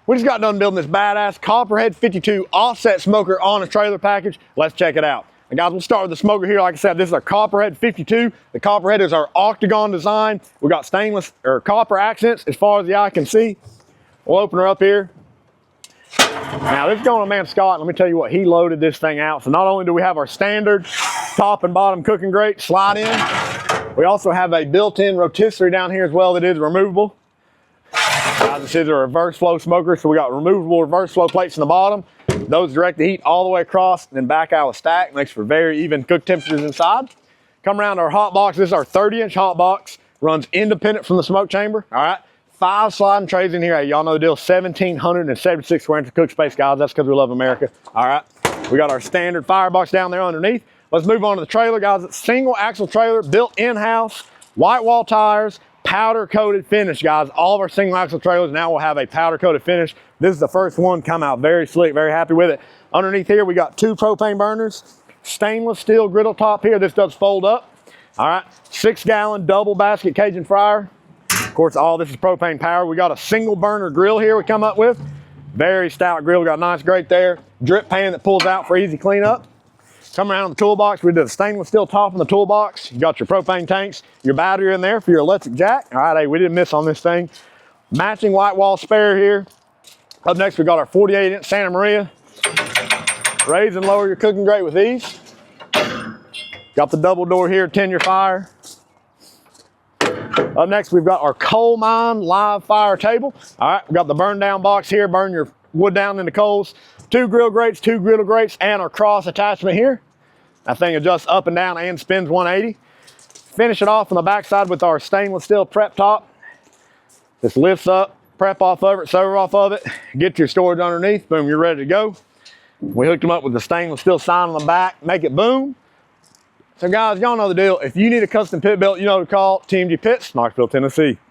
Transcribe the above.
We just got done building this badass Copperhead 52 offset smoker on a trailer package. Let's check it out. And guys, we'll start with the smoker here. Like I said, this is a Copperhead 52. The Copperhead is our octagon design. We got stainless or copper accents as far as the eye can see. We'll open her up here. Now this is going to man Scott. Let me tell you what, he loaded this thing out. So not only do we have our standard top and bottom cooking grate slide in, we also have a built-in rotisserie down here as well that is removable. This is a reverse flow smoker, so we got removable reverse flow plates in the bottom. Those direct the heat all the way across and then back out of stack. Makes for very even cook temperatures inside. Come around to our hot box. This is our 30-inch hot box. Runs independent from the smoke chamber. All right. 5 sliding trays in here. Hey, y'all know the deal. 1,776 square inches of cook space, guys. That's because we love America. All right. We got our standard firebox down there underneath. Let's move on to the trailer, guys. It's single axle trailer built in-house, white wall tires, powder coated finish, guys. All of our single axle trailers now will have a powder coated finish. This is the first one, come out very slick, very happy with it. Underneath here, we got 2 propane burners, stainless steel griddle top here. This does fold up. All right, 6-gallon double basket Cajun fryer. Of course, all this is propane powered. We got a single burner grill here we come up with. Very stout grill, we got a nice grate there. Drip pan that pulls out for easy cleanup. Come around the toolbox, we did a stainless steel top in the toolbox. You got your propane tanks, your battery in there for your electric jack. All right, hey, we didn't miss on this thing. Matching white wall spare here. Up next, we got our 48-inch Santa Maria. Raise and lower your cooking grate with ease. Got the double door here, tenure fire. Up next, we've got our coal mine live fire table. All right, we got the burn down box here, burn your wood down into coals. 2 grill grates, 2 griddle grates, and our cross attachment here. That thing adjusts up and down and spins 180. Finish it off on the backside with our stainless steel prep top. This lifts up, prep off of it, sewer off of it. Get your storage underneath, boom, you're ready to go. We hooked them up with the stainless steel sign on the back, make it boom. So guys, y'all know the deal. If you need a custom pit built, you know to call TMG Pits, Knoxville, Tennessee.